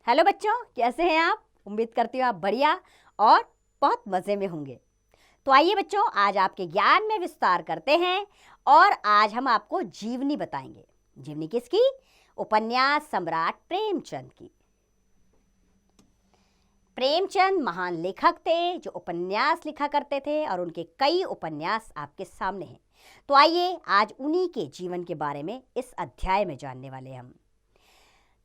Hello बच्चों, कैसे हैं आप? उम्मीद करती हूँ आप बढ़िया और बहुत मज़े में होंगे। तो आइए बच्चों, आज आपके ज्ञान में विस्तार करते हैं और आज हम आपको जीवनी बताएंगे। जीवनी किसकी? उपन्यास सम्राट प्रेमचंद की। प्रेमचंद महान लेखक थे जो उपन्यास लिखा करते थे और उनके कई उपन्यास आपके सामने हैं। तो आइए आज उन्हीं के जीवन के बारे में इस अध्याय में जानने वाले हम।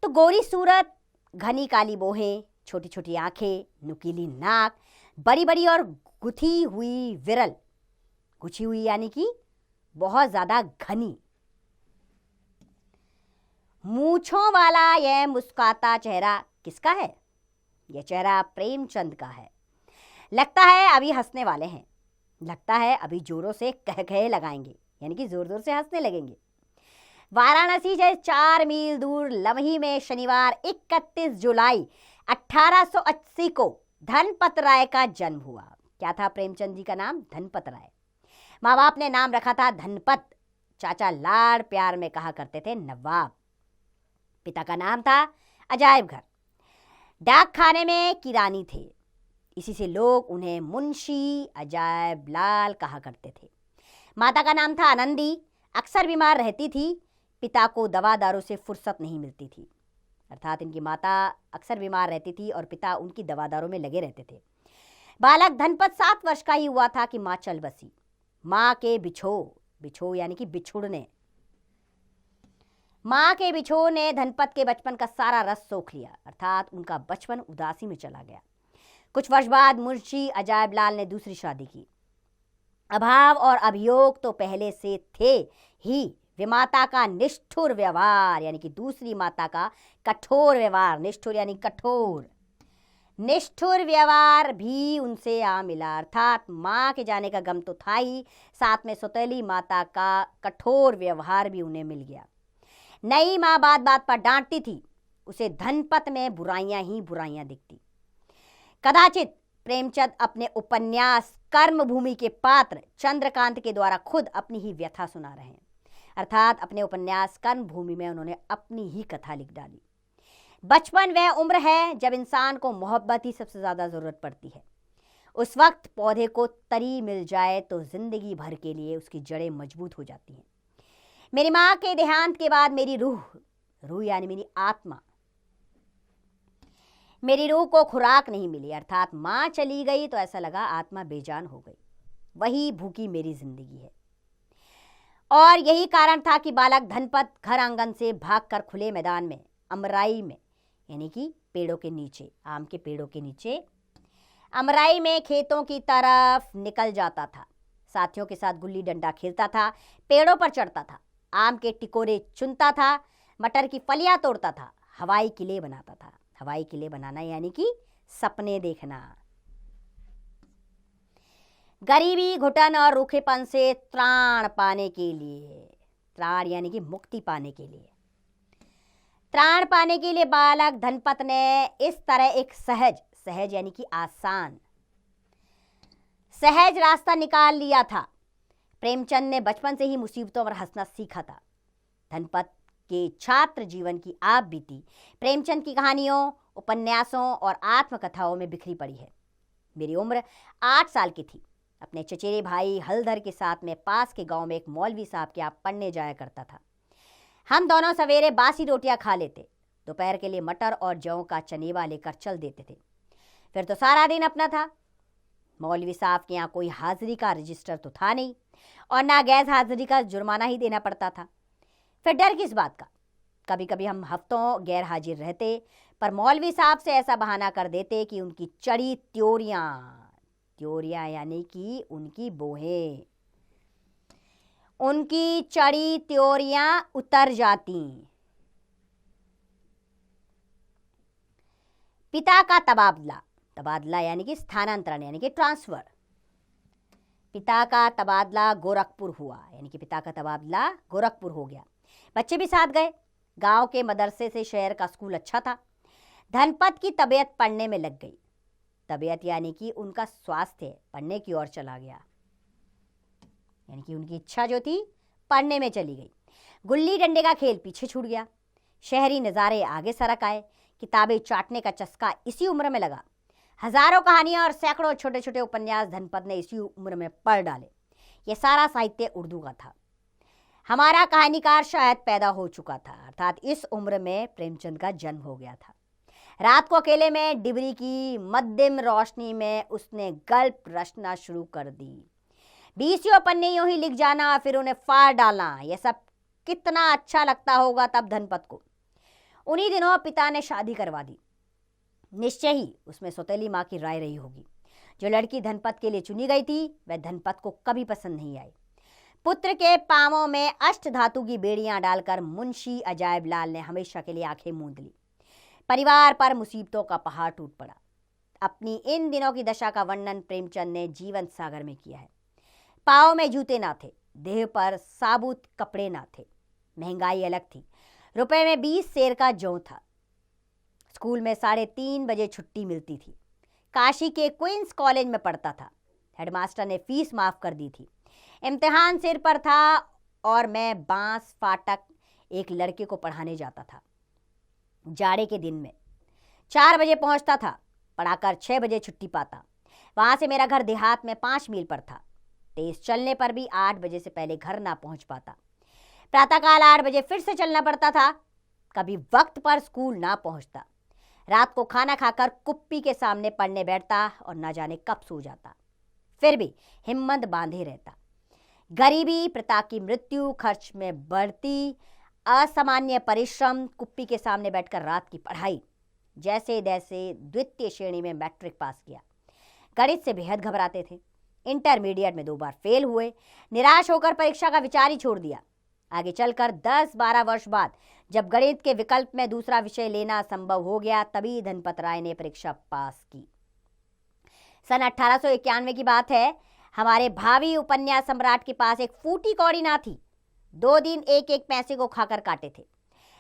तो गोरी सूरत, घनी काली बोहें, छोटी छोटी आंखें, नुकीली नाक, बड़ी बड़ी और गुथी हुई विरल। गुछी हुई यानी कि बहुत ज्यादा घनी। मूंछों वाला यह मुस्कुराता चेहरा किसका है? यह चेहरा प्रेमचंद का है। लगता है अभी हंसने वाले हैं। लगता है अभी जोरों से कह लगाएंगे, यानी कि जोर जोर से हंसने लगेंगे। वाराणसी से 4 मील दूर लमही में शनिवार 31 जुलाई 1880 को धनपत राय का जन्म हुआ। क्या था प्रेमचंद जी का नाम? धनपत राय। माँ बाप ने नाम रखा था धनपत। चाचा लाड़ प्यार में कहा करते थे नवाब। पिता का नाम था अजायब घर। डाक खाने में किरानी थे, इसी से लोग उन्हें मुंशी अजायब लाल कहा करते थे। माता का नाम था आनंदी। अक्सर बीमार रहती थी। पिता को दवा दारू से फुर्सत नहीं मिलती थी, अर्थात इनकी माता अक्सर बीमार रहती थी और पिता उनकी दवा दारू में लगे रहते थे। बालक धनपत 7 वर्ष का ही हुआ था कि माँ चल बसी। माँ के बिछो यानी कि बिछुड़ने। माँ के बिछो ने धनपत के बचपन का सारा रस सोख लिया, अर्थात उनका बचपन उदासी में चला गया। कुछ वर्ष बाद मुंशी अजायब लाल ने दूसरी शादी की। अभाव और अभियोग तो पहले से थे ही। विमाता का निष्ठुर व्यवहार यानी कि दूसरी माता का कठोर व्यवहार। निष्ठुर यानी कठोर। निष्ठुर व्यवहार भी उनसे आ मिला, अर्थात माँ के जाने का गम तो था ही, साथ में सौतेली माता का कठोर व्यवहार भी उन्हें मिल गया। नई माँ बात बात पर डांटती थी, उसे धनपत में बुराइयां ही बुराइयां दिखती। कदाचित प्रेमचंद अपने उपन्यास कर्मभूमि के पात्र चंद्रकांत के द्वारा खुद अपनी ही व्यथा सुना रहे हैं, अर्थात अपने उपन्यास कर्मभूमि में उन्होंने अपनी ही कथा लिख डाली। बचपन वह उम्र है जब इंसान को मोहब्बत ही सबसे ज्यादा जरूरत पड़ती है। उस वक्त पौधे को तरी मिल जाए तो जिंदगी भर के लिए उसकी जड़ें मजबूत हो जाती हैं। मेरी माँ के देहांत के बाद मेरी रूह यानी मेरी आत्मा, मेरी रूह को खुराक नहीं मिली, अर्थात माँ चली गई तो ऐसा लगा आत्मा बेजान हो गई। वही भूखी मेरी जिंदगी है। और यही कारण था कि बालक धनपत घर आंगन से भागकर खुले मैदान में अमराई में यानी कि पेड़ों के नीचे, आम के पेड़ों के नीचे अमराई में खेतों की तरफ निकल जाता था। साथियों के साथ गुल्ली डंडा खेलता था, पेड़ों पर चढ़ता था, आम के टिकोरे चुनता था, मटर की फलियां तोड़ता था, हवाई किले बनाता था। हवाई किले बनाना यानी कि सपने देखना। गरीबी, घुटन और रूखेपन से त्राण पाने के लिए, त्राण यानी कि मुक्ति पाने के लिए, त्राण पाने के लिए बालक धनपत ने इस तरह एक सहज यानी कि आसान सहज रास्ता निकाल लिया था। प्रेमचंद ने बचपन से ही मुसीबतों पर हंसना सीखा था। धनपत के छात्र जीवन की आप बीती प्रेमचंद की कहानियों, उपन्यासों और आत्मकथाओं में बिखरी पड़ी है। मेरी उम्र 8 साल की थी। अपने चचेरे भाई हलधर के साथ में पास के गांव में एक मौलवी साहब के यहाँ पढ़ने जाया करता था। हम दोनों सवेरे बासी रोटियां खा लेते, दोपहर के लिए मटर और जौ का चनेवा लेकर चल देते थे। फिर तो सारा दिन अपना था। मौलवी साहब के यहाँ कोई हाजिरी का रजिस्टर तो था नहीं और ना गैर हाजिरी का जुर्माना ही देना पड़ता था। फिर डर किस बात का? कभी कभी हम हफ्तों गैर हाजिर रहते, पर मौलवी साहब से ऐसा बहाना कर देते कि उनकी चढ़ी त्योरियां यानी कि उनकी बोहें, उनकी चढ़ी त्योरियां उतर जाती। पिता का तबादला यानी कि स्थानांतरण यानी कि ट्रांसफर। पिता का तबादला गोरखपुर हुआ, यानी कि पिता का तबादला गोरखपुर हो गया। बच्चे भी साथ गए। गांव के मदरसे से शहर का स्कूल अच्छा था। धनपत की तबीयत पढ़ने में लग गई। तबीयत यानी कि उनका स्वास्थ्य पढ़ने की ओर चला गया, यानी कि उनकी इच्छा जो थी पढ़ने में चली गई। गुल्ली डंडे का खेल पीछे छूट गया। शहरी नज़ारे आगे सरक आए किताबें चाटने का चस्का इसी उम्र में लगा। हजारों कहानियां और सैकड़ों छोटे छोटे उपन्यास धनपत ने इसी उम्र में पढ़ डाले। यह सारा साहित्य उर्दू का था। हमारा कहानीकार शायद पैदा हो चुका था, अर्थात इस उम्र में प्रेमचंद का जन्म हो गया था। रात को अकेले में डिबरी की मध्यम रोशनी में उसने गल्प रचना शुरू कर दी। 20 पन्ने यूं ही लिख जाना, फिर उन्हें फाड़ डालना, यह सब कितना अच्छा लगता होगा तब धनपत को। उन्हीं दिनों पिता ने शादी करवा दी। निश्चय ही उसमें सौतेली माँ की राय रही होगी। जो लड़की धनपत के लिए चुनी गई थी वह धनपत को कभी पसंद नहीं आई। पुत्र के पांवों में अष्ट धातु की बेड़ियां डालकर मुंशी अजायब लाल ने हमेशा के लिए आंखें मूंद ली। परिवार पर मुसीबतों का पहाड़ टूट पड़ा। अपनी इन दिनों की दशा का वर्णन प्रेमचंद ने जीवन सागर में किया है। पांव में जूते ना थे, देह पर साबुत कपड़े ना थे। महंगाई अलग थी। रुपए में 20 सेर का जौ था। स्कूल में 3:30 बजे छुट्टी मिलती थी। काशी के क्वींस कॉलेज में पढ़ता था। हेडमास्टर ने फीस माफ कर दी थी। इम्तिहान सिर पर था और मैं बांस फाटक एक लड़के को पढ़ाने जाता था। जाड़े के दिन में 4 बजे पहुंचता था, पढ़ाकर 6 बजे छुट्टी पाता। वहां से मेरा घर देहात में 5 मील पर था। तेज चलने पर भी 8 बजे से पहले घर ना पहुंच पाता। प्रातःकाल 8 बजे फिर से चलना पड़ता था। कभी वक्त पर स्कूल ना पहुंचता। रात को खाना खाकर कुप्पी के सामने पढ़ने बैठता और ना जाने कब सो जाता। फिर भी हिम्मत बांधे रहता। गरीबी, पिता की मृत्यु, खर्च में बढ़ती, असामान्य परिश्रम, कुप्पी के सामने बैठकर रात की पढ़ाई, जैसे तैसे द्वितीय श्रेणी में मैट्रिक पास किया। गणित से बेहद घबराते थे। इंटरमीडिएट में 2 बार फेल हुए। निराश होकर परीक्षा का विचार ही छोड़ दिया। आगे चलकर 10-12 वर्ष बाद जब गणित के विकल्प में दूसरा विषय लेना संभव हो गया, तभी धनपत राय ने परीक्षा पास की। सन 1891 की बात है। हमारे भावी उपन्यास सम्राट के पास एक फूटी कौड़ी ना थी। 2 दिन 1-1 पैसे को खाकर काटे थे।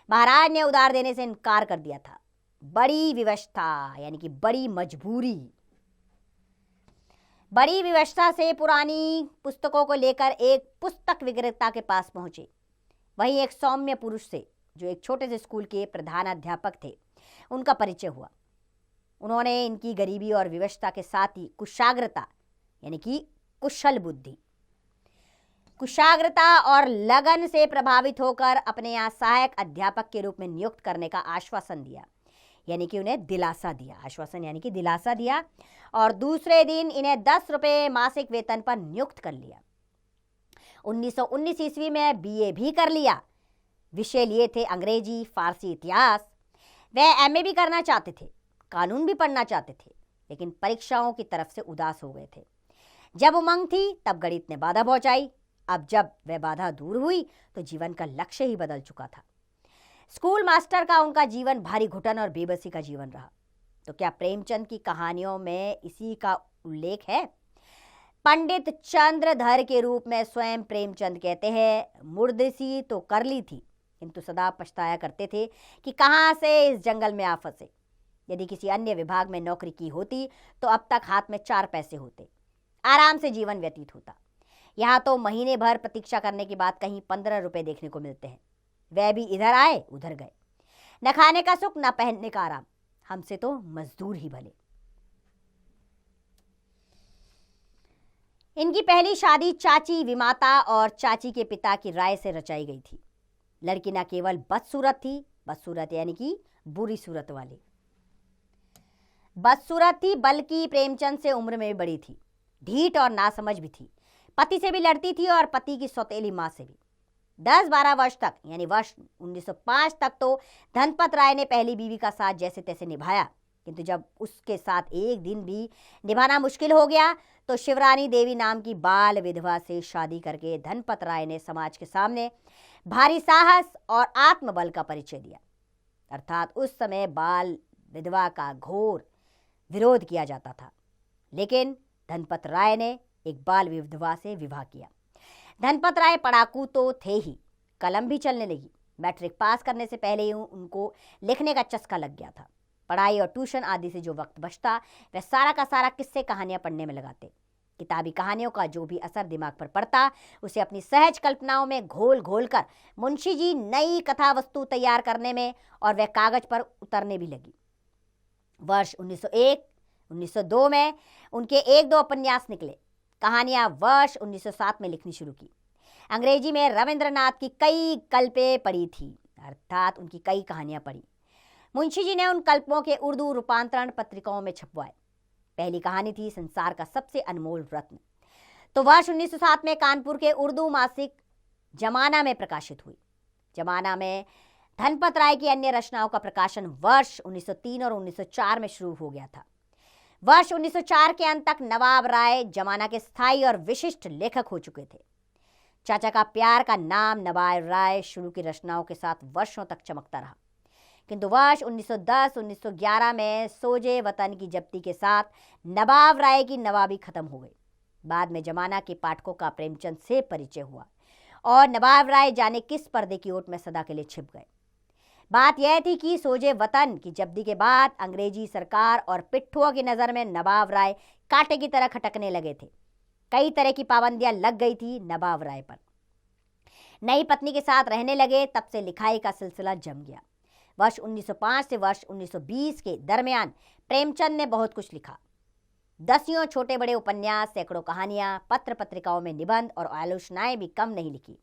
महाराज ने उधार देने से इनकार कर दिया था। बड़ी विवशता यानी कि बड़ी मजबूरी, बड़ी विवशता से पुरानी पुस्तकों को लेकर एक पुस्तक विक्रेता के पास पहुंचे। वहीं एक सौम्य पुरुष से जो एक छोटे से स्कूल के प्रधानाध्यापक थे, उनका परिचय हुआ। उन्होंने इनकी गरीबी और विवशता के साथ ही कुशाग्रता यानी कि कुशल बुद्धि, कुशाग्रता और लगन से प्रभावित होकर अपने यहाँ सहायक अध्यापक के रूप में नियुक्त करने का आश्वासन दिया, यानी कि उन्हें दिलासा दिया। आश्वासन यानी कि दिलासा दिया। और दूसरे दिन इन्हें 10 रुपये मासिक वेतन पर नियुक्त कर लिया। 1919 ईस्वी में बीए भी कर लिया। विषय लिए थे अंग्रेजी, फारसी, इतिहास। वह एमए भी करना चाहते थे, कानून भी पढ़ना चाहते थे, लेकिन परीक्षाओं की तरफ से उदास हो गए थे। जब उमंग थी तब गणित ने बाधा पहुंचाई। अब जब वह बाधा दूर हुई तो जीवन का लक्ष्य ही बदल चुका था। स्कूल मास्टर का उनका जीवन भारी घुटन और बेबसी का जीवन रहा। तो क्या प्रेमचंद की कहानियों में इसी का उल्लेख है? पंडित चंद्रधर के रूप में स्वयं प्रेमचंद कहते हैं, मुर्दसी तो कर ली थी, किंतु सदा पछताया करते थे कि कहां से इस जंगल में आ फंसे। यदि किसी अन्य विभाग में नौकरी की होती तो अब तक हाथ में 4 पैसे होते, आराम से जीवन व्यतीत होता। यहाँ तो महीने भर प्रतीक्षा करने के बाद कहीं 15 रुपए देखने को मिलते हैं। वह भी इधर आए उधर गए। न खाने का सुख, न पहनने का आराम। हमसे तो मजदूर ही भले। इनकी पहली शादी चाची विमाता और चाची के पिता की राय से रचाई गई थी। लड़की न केवल बदसूरत थी, बदसूरत यानी कि बुरी सूरत वाली बदसूरत थी, बल्कि प्रेमचंद से उम्र में भी बड़ी थी। ढीठ और नासमझ भी थी। पति से भी लड़ती थी और पति की सौतेली माँ से भी। 10-12 वर्ष तक यानी वर्ष 1905 तक तो धनपत राय ने पहली बीवी का साथ जैसे तैसे निभाया, किंतु जब उसके साथ एक दिन भी निभाना मुश्किल हो गया तो शिवरानी देवी नाम की बाल विधवा से शादी करके धनपत राय ने समाज के सामने भारी साहस और आत्मबल का परिचय दिया। अर्थात उस समय बाल विधवा का घोर विरोध किया जाता था, लेकिन धनपत राय ने एक बाल विधवा से विवाह किया। धनपत राय पढ़ाकू तो थे ही, कलम भी चलने लगी। मैट्रिक पास करने से पहले ही उनको लिखने का चस्का लग गया था। पढ़ाई और ट्यूशन आदि से जो वक्त बचता वह सारा का सारा किस्से कहानियां पढ़ने में लगाते। किताबी कहानियों का जो भी असर दिमाग पर पड़ता, उसे अपनी सहज कल्पनाओं में घोल घोल कर मुंशी जी नई कथा वस्तु तैयार करने में और वह कागज पर उतरने भी लगी। वर्ष 1901, 1902 में उनके 1-2 उपन्यास निकले। कहानियां वर्ष 1907 में लिखनी शुरू की। अंग्रेजी में रविंद्रनाथ की कई कल्पें पढ़ी थी, अर्थात उनकी कई कहानियां पढ़ी। मुंशी जी ने उन कल्पों के उर्दू रूपांतरण पत्रिकाओं में छपवाए। पहली कहानी थी संसार का सबसे अनमोल रत्न, तो वर्ष 1907 में कानपुर के उर्दू मासिक जमाना में प्रकाशित हुई। जमाना में धनपत राय की अन्य रचनाओं का प्रकाशन वर्ष 1903 और 1904 में शुरू हो गया था। वर्ष 1904 के अंत तक नवाब राय जमाना के स्थायी और विशिष्ट लेखक हो चुके थे। चाचा का प्यार का नाम नवाब राय शुरू की रचनाओं के साथ वर्षों तक चमकता रहा, किंतु वर्ष 1910-1911 में सोजे वतन की जब्ती के साथ नवाब राय की नवाबी खत्म हो गई। बाद में जमाना के पाठकों का प्रेमचंद से परिचय हुआ और नवाब राय जाने किस पर्दे की ओट में सदा के लिए छिप गए। बात यह थी कि सोजे वतन की जब्ती के बाद अंग्रेजी सरकार और पिट्ठुओं की नज़र में नवाब राय कांटे की तरह खटकने लगे थे। कई तरह की पाबंदियां लग गई थी नवाब राय पर। नई पत्नी के साथ रहने लगे, तब से लिखाई का सिलसिला जम गया। वर्ष 1905 से वर्ष 1920 के दरमियान प्रेमचंद ने बहुत कुछ लिखा। दसियों छोटे बड़े उपन्यास, सैकड़ों कहानियां, पत्र पत्रिकाओं में निबंध और आलोचनाएं भी कम नहीं लिखी।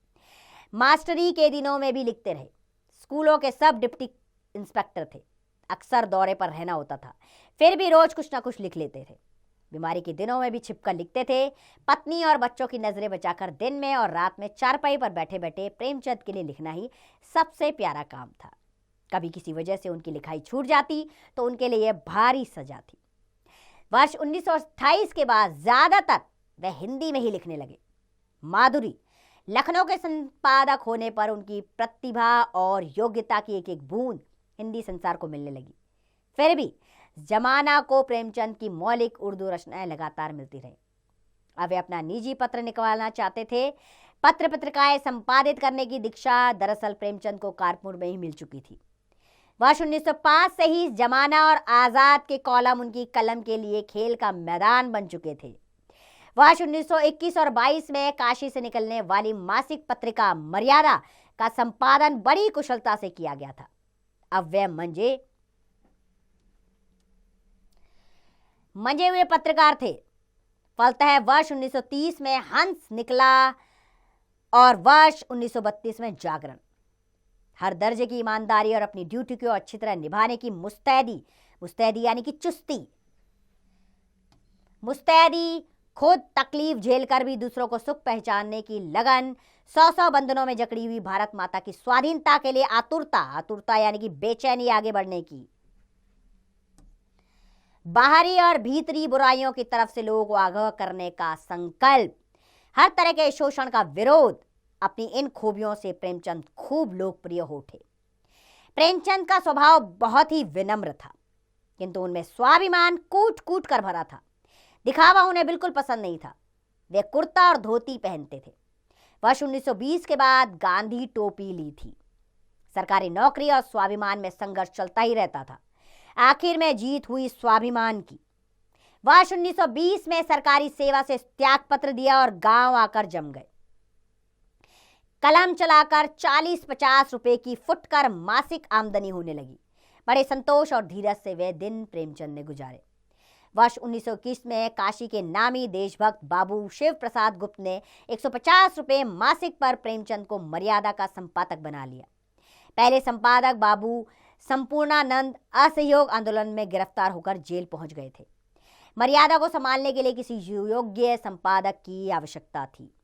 मास्टरी के दिनों में भी लिखते रहे। स्कूलों के सब डिप्टी इंस्पेक्टर थे। अक्सर दौरे पर रहना होता था, फिर भी रोज कुछ ना कुछ लिख लेते थे। बीमारी के दिनों में भी छिपकर लिखते थे। पत्नी और बच्चों की नजरें बचाकर दिन में और रात में चारपाई पर बैठे बैठे प्रेमचंद के लिए लिखना ही सबसे प्यारा काम था। कभी किसी वजह से उनकी लिखाई छूट जाती तो उनके लिए यह भारी सजा थी। वर्ष 1928 के बाद ज्यादातर वह हिंदी में ही लिखने लगे। माधुरी लखनऊ के संपादक होने पर उनकी प्रतिभा और योग्यता की एक एक बूंद हिंदी संसार को मिलने लगी। फिर भी जमाना को प्रेमचंद की मौलिक उर्दू रचनाएं लगातार मिलती रही। अब वे अपना निजी पत्र निकालना चाहते थे। पत्र पत्रिकाएं संपादित करने की दीक्षा दरअसल प्रेमचंद को कानपुर में ही मिल चुकी थी। वर्ष 1905 से ही जमाना और आजाद के कॉलम उनकी कलम के लिए खेल का मैदान बन चुके थे। वर्ष 1921 और 22 में काशी से निकलने वाली मासिक पत्रिका मर्यादा का संपादन बड़ी कुशलता से किया गया था। अब वे मंजे हुए पत्रकार थे। फलतः वर्ष 1930 में हंस निकला और वर्ष 1932 में जागरण। हर दर्जे की ईमानदारी और अपनी ड्यूटी को अच्छी तरह निभाने की मुस्तैदी यानी कि चुस्ती, मुस्तैदी, खुद तकलीफ झेलकर भी दूसरों को सुख पहचानने की लगन, 100 बंधनों में जकड़ी हुई भारत माता की स्वाधीनता के लिए आतुरता यानी कि बेचैनी आगे बढ़ने की, बाहरी और भीतरी बुराइयों की तरफ से लोगों को आगाह करने का संकल्प, हर तरह के शोषण का विरोध, अपनी इन खूबियों से प्रेमचंद खूब लोकप्रिय हो उठे। प्रेमचंद का स्वभाव बहुत ही विनम्र था, किंतु उनमें स्वाभिमान कूट कूट कर भरा था। दिखावा उन्हें बिल्कुल पसंद नहीं था। वे कुर्ता और धोती पहनते थे। वर्ष 1920 के बाद गांधी टोपी ली थी। सरकारी नौकरी और स्वाभिमान में संघर्ष चलता ही रहता था। आखिर में जीत हुई स्वाभिमान की। वर्ष 1920 में सरकारी सेवा से त्यागपत्र दिया और गांव आकर जम गए। कलम चलाकर 40-50 रुपए की फुटकर मासिक आमदनी होने लगी। बड़े संतोष और धीरज से वे दिन प्रेमचंद ने गुजारे। वर्ष 1921 में काशी के नामी देशभक्त बाबू शिव प्रसाद गुप्त ने 150 रुपए मासिक पर प्रेमचंद को मर्यादा का संपादक बना लिया। पहले संपादक बाबू संपूर्णानंद असहयोग आंदोलन में गिरफ्तार होकर जेल पहुंच गए थे। मर्यादा को संभालने के लिए किसी योग्य संपादक की आवश्यकता थी।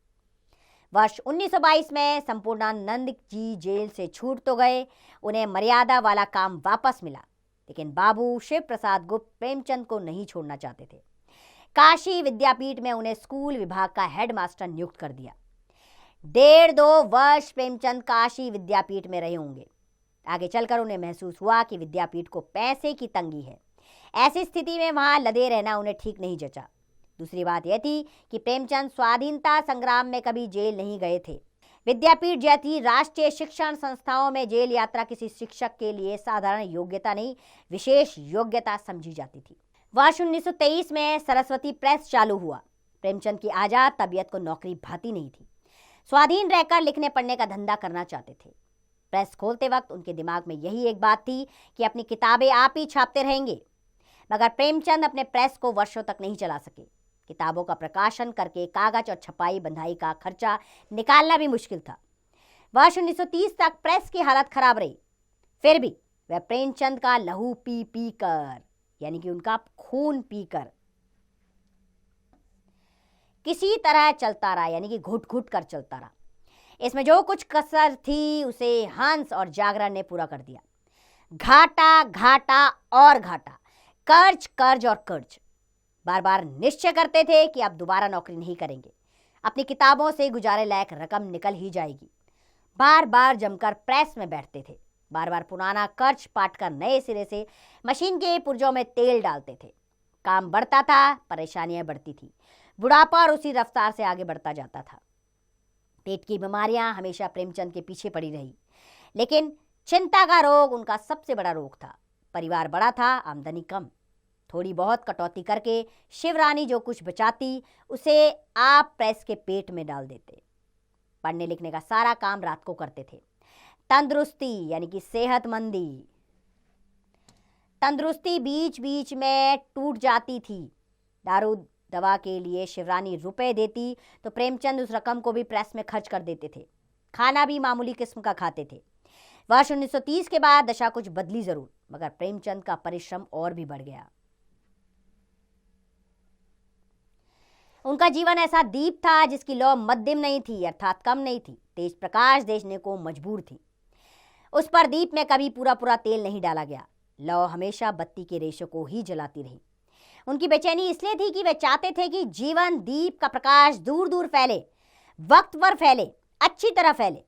वर्ष 1922 में संपूर्णानंद जी जेल से छूट तो गए, उन्हें मर्यादा वाला काम वापस मिला, लेकिन बाबू शिव प्रसाद गुप्त प्रेमचंद को नहीं छोड़ना चाहते थे। काशी विद्यापीठ में उन्हें स्कूल विभाग का हेडमास्टर नियुक्त कर दिया। 1.5-2 वर्ष प्रेमचंद काशी विद्यापीठ में रहे होंगे। आगे चलकर उन्हें महसूस हुआ कि विद्यापीठ को पैसे की तंगी है। ऐसी स्थिति में वहां लदे रहना उन्हें ठीक नहीं जचा। दूसरी बात यह थी कि प्रेमचंद स्वाधीनता संग्राम में कभी जेल नहीं गए थे। विद्यापीठ जैसी राष्ट्रीय शिक्षण संस्थाओं में जेल यात्रा किसी शिक्षक के लिए साधारण योग्यता नहीं, विशेष योग्यता समझी जाती थी। वर्ष 1923 में सरस्वती प्रेस चालू हुआ। प्रेमचंद की आजाद तबीयत को नौकरी भाती नहीं थी। स्वाधीन रहकर लिखने पढ़ने का धंधा करना चाहते थे। प्रेस खोलते वक्त उनके दिमाग में यही एक बात थी कि अपनी किताबें आप ही छापते रहेंगे। मगर प्रेमचंद अपने प्रेस को वर्षों तक नहीं चला सके। किताबों का प्रकाशन करके कागज और छपाई बंधाई का खर्चा निकालना भी मुश्किल था। वर्ष 1930 तक प्रेस की हालत खराब रही। फिर भी वह प्रेमचंद का लहू पी पी कर, यानी कि उनका खून पीकर किसी तरह चलता रहा, यानी कि घुट घुट कर चलता रहा। इसमें जो कुछ कसर थी उसे हंस और जागरण ने पूरा कर दिया। घाटा घाटा और घाटा, कर्ज कर्ज और कर्ज। बार बार निश्चय करते थे कि अब दोबारा नौकरी नहीं करेंगे, अपनी किताबों से गुजारे लायक रकम निकल ही जाएगी। बार बार जमकर प्रेस में बैठते थे, बार बार पुराना कर्ज पाट कर नए सिरे से मशीन के पुर्जों में तेल डालते थे। काम बढ़ता था, परेशानियां बढ़ती थी। बुढ़ापा और उसी रफ्तार से आगे बढ़ता जाता था। पेट की बीमारियां हमेशा प्रेमचंद के पीछे पड़ी रही, लेकिन चिंता का रोग उनका सबसे बड़ा रोग था। परिवार बड़ा था, आमदनी कम। थोड़ी बहुत कटौती करके शिवरानी जो कुछ बचाती उसे आप प्रेस के पेट में डाल देते। पढ़ने लिखने का सारा काम रात को करते थे। तंदुरुस्ती यानी कि तंदुरुस्ती बीच बीच में टूट जाती थी। दारू दवा के लिए शिवरानी रुपए देती तो प्रेमचंद उस रकम को भी प्रेस में खर्च कर देते थे। खाना भी मामूली किस्म का खाते थे। वर्ष 1930 के बाद दशा कुछ बदली जरूर, मगर प्रेमचंद का परिश्रम और भी बढ़ गया। उनका जीवन ऐसा दीप था जिसकी लौ मध्यम नहीं थी, अर्थात कम नहीं थी, तेज प्रकाश देने को मजबूर थी। उस पर दीप में कभी पूरा पूरा तेल नहीं डाला गया। लौ हमेशा बत्ती के रेशों को ही जलाती रही। उनकी बेचैनी इसलिए थी कि वे चाहते थे कि जीवन दीप का प्रकाश दूर दूर फैले, वक्त पर फैले, अच्छी तरह फैले।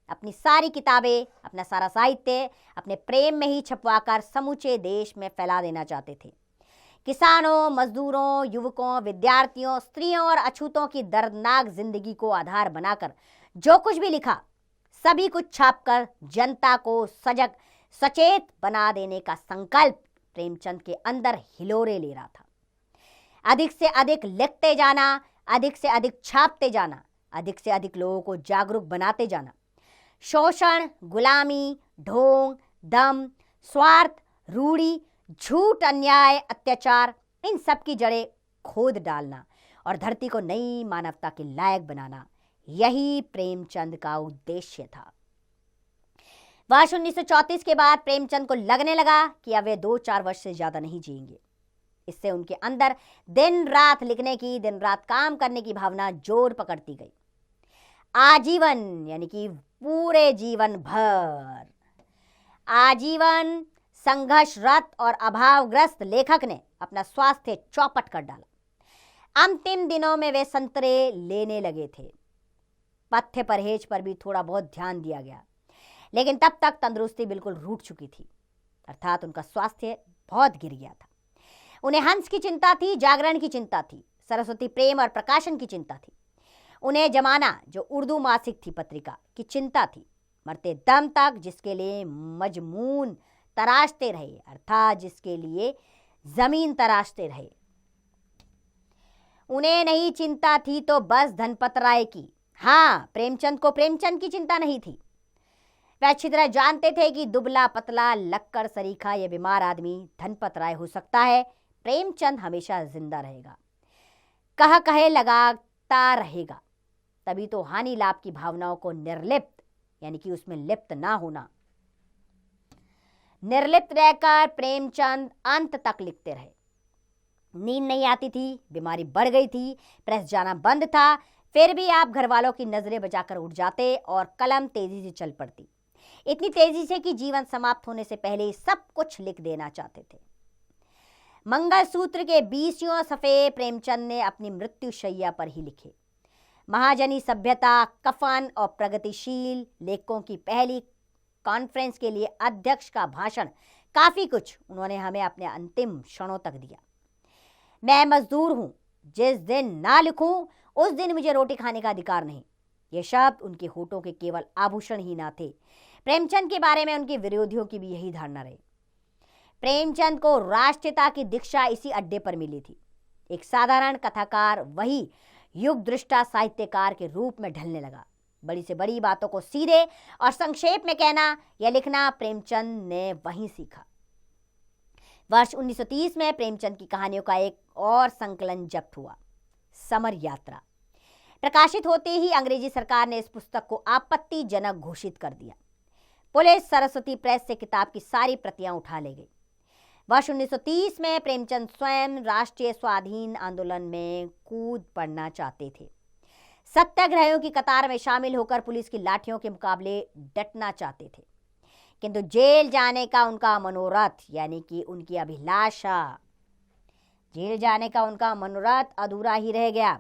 अपनी सारी किताबें, अपना सारा साहित्य अपने प्रेम में ही छपवाकर समूचे देश में फैला देना चाहते थे। किसानों, मजदूरों, युवकों, विद्यार्थियों, स्त्रियों और अछूतों की दर्दनाक जिंदगी को आधार बनाकर जो कुछ भी लिखा, सभी कुछ छापकर जनता को सजग सचेत बना देने का संकल्प प्रेमचंद के अंदर हिलोरे ले रहा था। अधिक से अधिक लिखते जाना, अधिक से अधिक छापते जाना, अधिक से अधिक लोगों को जागरूक बनाते जाना। शोषण, गुलामी, ढोंग, दम, स्वार्थ, रूढ़ी, झूठ, अन्याय, अत्याचार, इन सब की जड़ें खोद डालना और धरती को नई मानवता के लायक बनाना, यही प्रेमचंद का उद्देश्य था। वर्ष 1934 के बाद प्रेमचंद को लगने लगा कि अब वे 2-4 वर्ष से ज्यादा नहीं जिएंगे। इससे उनके अंदर दिन रात लिखने की, दिन रात काम करने की भावना जोर पकड़ती गई। आजीवन यानी कि पूरे जीवन भर आजीवन संघर्षरत और अभावग्रस्त लेखक ने अपना स्वास्थ्य चौपट कर डाला। अंतिम दिनों में वे संतरे लेने लगे थे। पथ्य परहेज पर भी थोड़ा बहुत ध्यान दिया गया, लेकिन तब तक तंदुरुस्ती बिल्कुल रूठ चुकी थी, अर्थात उनका स्वास्थ्य बहुत गिर गया था। उन्हें हंस की चिंता थी, जागरण की चिंता थी, सरस्वती प्रेम और प्रकाशन की चिंता थी। उन्हें जमाना, जो उर्दू मासिक थी, पत्रिका की चिंता थी। मरते दम तक जिसके लिए मजमून तराशते रहे, अर्थात जिसके लिए जमीन तराशते रहे। उन्हें नहीं चिंता थी तो बस धनपत राय की। हाँ, प्रेमचंद को प्रेमचंद की चिंता नहीं थी। वे अच्छी तरह जानते थे कि दुबला पतला लक्कड़ सरीखा यह बीमार आदमी धनपत राय हो सकता है, प्रेमचंद हमेशा जिंदा रहेगा, कह कहे लगाता रहेगा। तभी तो हानि लाभ की भावनाओं को निर्लिप्त, यानी कि उसमें लिप्त ना होना, निर्लिप्त रहकर प्रेमचंद अंत तक लिखते रहे। नींद नहीं आती थी, बीमारी बढ़ गई थी, प्रेस जाना बंद था, फिर भी आप घर वालों की नजरें बचाकर उठ जाते और कलम तेजी से चल पड़ती। इतनी तेजी से कि जीवन समाप्त होने से पहले ही सब कुछ लिख देना चाहते थे। मंगलसूत्र के 20वें सफ़े प्रेमचंद ने अपनी मृत्यु शैया पर ही लिखे। महाजनी सभ्यता, कफन और प्रगतिशील लेखकों की पहली कॉन्फ्रेंस के लिए अध्यक्ष का भाषण, काफी कुछ उन्होंने हमें अपने अंतिम क्षणों तक दिया। मैं मजदूर हूं, जिस दिन ना लिखूं उस दिन मुझे रोटी खाने का अधिकार नहीं। ये शब्द उनके होठों के केवल आभूषण ही ना थे, प्रेमचंद के बारे में उनके विरोधियों की भी यही धारणा रही। प्रेमचंद को राष्ट्रीयता की दीक्षा इसी अड्डे पर मिली थी। एक साधारण कथाकार वही युग दृष्टा साहित्यकार के रूप में ढलने लगा। बड़ी से बड़ी बातों को सीधे और संक्षेप में कहना या लिखना प्रेमचंद ने वहीं सीखा। वर्ष 1930 में प्रेमचंद की कहानियों का एक और संकलन जब्त हुआ, समर यात्रा। प्रकाशित होते ही अंग्रेजी सरकार ने इस पुस्तक को आपत्तिजनक घोषित कर दिया। पुलिस सरस्वती प्रेस से किताब की सारी प्रतियां उठा ले गई। वर्ष 1930 में प्रेमचंद स्वयं राष्ट्रीय स्वाधीन आंदोलन में कूद पड़ना चाहते थे। सत्याग्रहियों की कतार में शामिल होकर पुलिस की लाठियों के मुकाबले डटना चाहते थे, किंतु जेल जाने का उनका मनोरथ यानी कि उनकी अभिलाषा, जेल जाने का उनका मनोरथ अधूरा ही रह गया।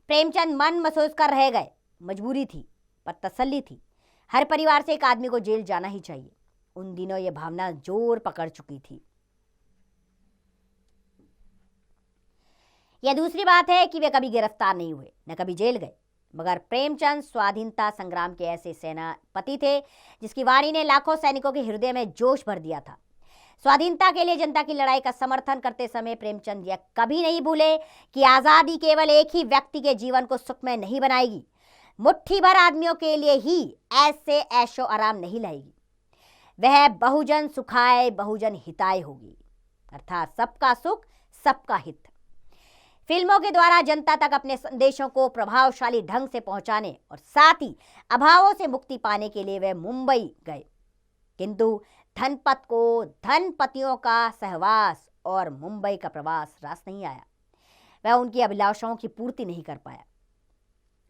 प्रेमचंद मन महसूस कर रह गए। मजबूरी थी पर तसल्ली थी। हर परिवार से एक आदमी को जेल जाना ही चाहिए। उन दिनों यह भावना जोर पकड़ चुकी थी। यह दूसरी बात है कि वे कभी गिरफ्तार नहीं हुए, न कभी जेल गए। मगर प्रेमचंद स्वाधीनता संग्राम के ऐसे सेनापति थे जिसकी वाणी ने लाखों सैनिकों के हृदय में जोश भर दिया था। स्वाधीनता के लिए जनता की लड़ाई का समर्थन करते समय प्रेमचंद यह कभी नहीं भूले कि आजादी केवल एक ही व्यक्ति के जीवन को सुखमय नहीं बनाएगी, मुट्ठी भर आदमियों के लिए ही ऐसे ऐशो आराम नहीं लाएगी। वह बहुजन सुखाय बहुजन हिताय होगी, अर्थात सबका सुख सबका हित। फिल्मों के द्वारा जनता तक अपने संदेशों को प्रभावशाली ढंग से पहुंचाने और साथ ही अभावों से मुक्ति पाने के लिए वे मुंबई गए, किंतु धनपत को धनपतियों का सहवास और मुंबई का प्रवास रास नहीं आया। वह उनकी अभिलाषाओं की पूर्ति नहीं कर पाया।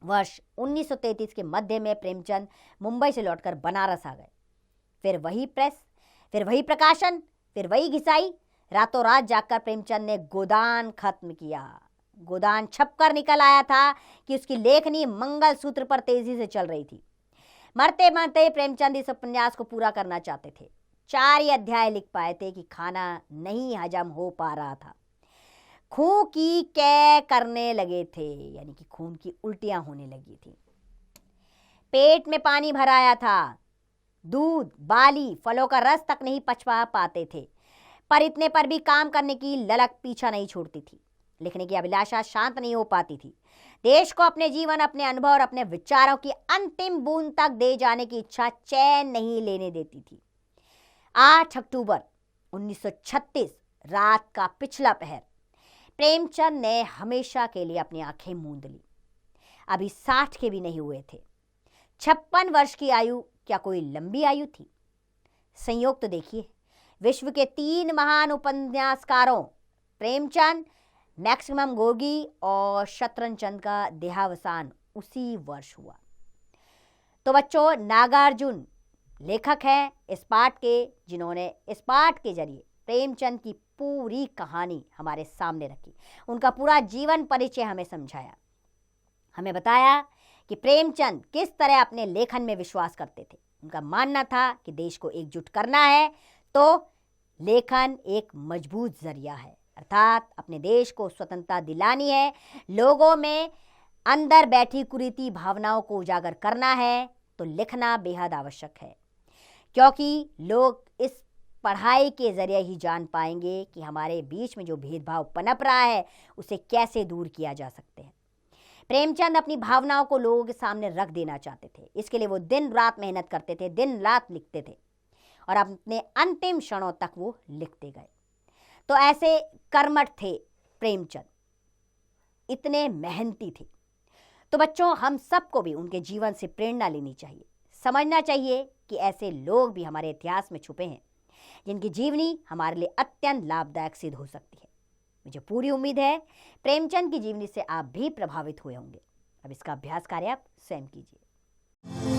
वर्ष 1933 के मध्य में प्रेमचंद मुंबई से लौटकर बनारस आ गए। फिर वही प्रेस, फिर वही प्रकाशन, फिर वही घिसाई। रातों रात जाकर प्रेमचंद ने गोदान खत्म किया। गोदान छपकर निकल आया था कि उसकी लेखनी मंगल सूत्र पर तेजी से चल रही थी। मरते मरते प्रेमचंद इस उपन्यास को पूरा करना चाहते थे। 4 ही अध्याय लिख पाए थे कि खाना नहीं हजम हो पा रहा था। खून की कै करने लगे थे, यानी कि खून की उल्टियां होने लगी थी। पेट में पानी भर आया था। दूध, बाली, फलों का रस तक नहीं पचवा पाते थे, पर इतने पर भी काम करने की ललक पीछा नहीं छोड़ती थी। लिखने की अभिलाषा शांत नहीं हो पाती थी। देश को अपने जीवन, अपने अनुभव और अपने विचारों की अंतिम बूंद तक दे जाने की इच्छा चैन नहीं लेने देती थी। 8 अक्टूबर 1936 रात का पिछला पहर प्रेमचंद ने हमेशा के लिए अपनी आंखें मूंद ली। अभी 60 के भी नहीं हुए थे। 56 वर्ष की आयु क्या कोई लंबी आयु थी? संयोग तो देखिए, विश्व के 3 महान उपन्यासकारों प्रेमचंद, मैक्सिमम गोर्की और शतरंजन का देहावसान उसी वर्ष हुआ। तो बच्चों, नागार्जुन लेखक हैं इस पाठ के, जिन्होंने इस पाठ के जरिए प्रेमचंद की पूरी कहानी हमारे सामने रखी, उनका पूरा जीवन परिचय हमें समझाया, हमें बताया कि प्रेमचंद किस तरह अपने लेखन में विश्वास करते थे। उनका मानना था कि देश को एकजुट करना है तो लेखन एक मजबूत जरिया है, अर्थात अपने देश को स्वतंत्रता दिलानी है, लोगों में अंदर बैठी कुरीति भावनाओं को उजागर करना है तो लिखना बेहद आवश्यक है, क्योंकि लोग इस पढ़ाई के जरिए ही जान पाएंगे कि हमारे बीच में जो भेदभाव पनप रहा है उसे कैसे दूर किया जा सकते हैं। प्रेमचंद अपनी भावनाओं को लोगों के सामने रख देना चाहते थे। इसके लिए वो दिन रात मेहनत करते थे, दिन रात लिखते थे और अपने अंतिम क्षणों तक वो लिखते गए। तो ऐसे कर्मठ थे प्रेमचंद, इतने मेहनती थे। तो बच्चों, हम सबको भी उनके जीवन से प्रेरणा लेनी चाहिए, समझना चाहिए कि ऐसे लोग भी हमारे इतिहास में छुपे हैं जिनकी जीवनी हमारे लिए अत्यंत लाभदायक सिद्ध हो सकती है। मुझे पूरी उम्मीद है प्रेमचंद की जीवनी से आप भी प्रभावित हुए होंगे। अब इसका अभ्यास कार्य आप स्वयं कीजिए।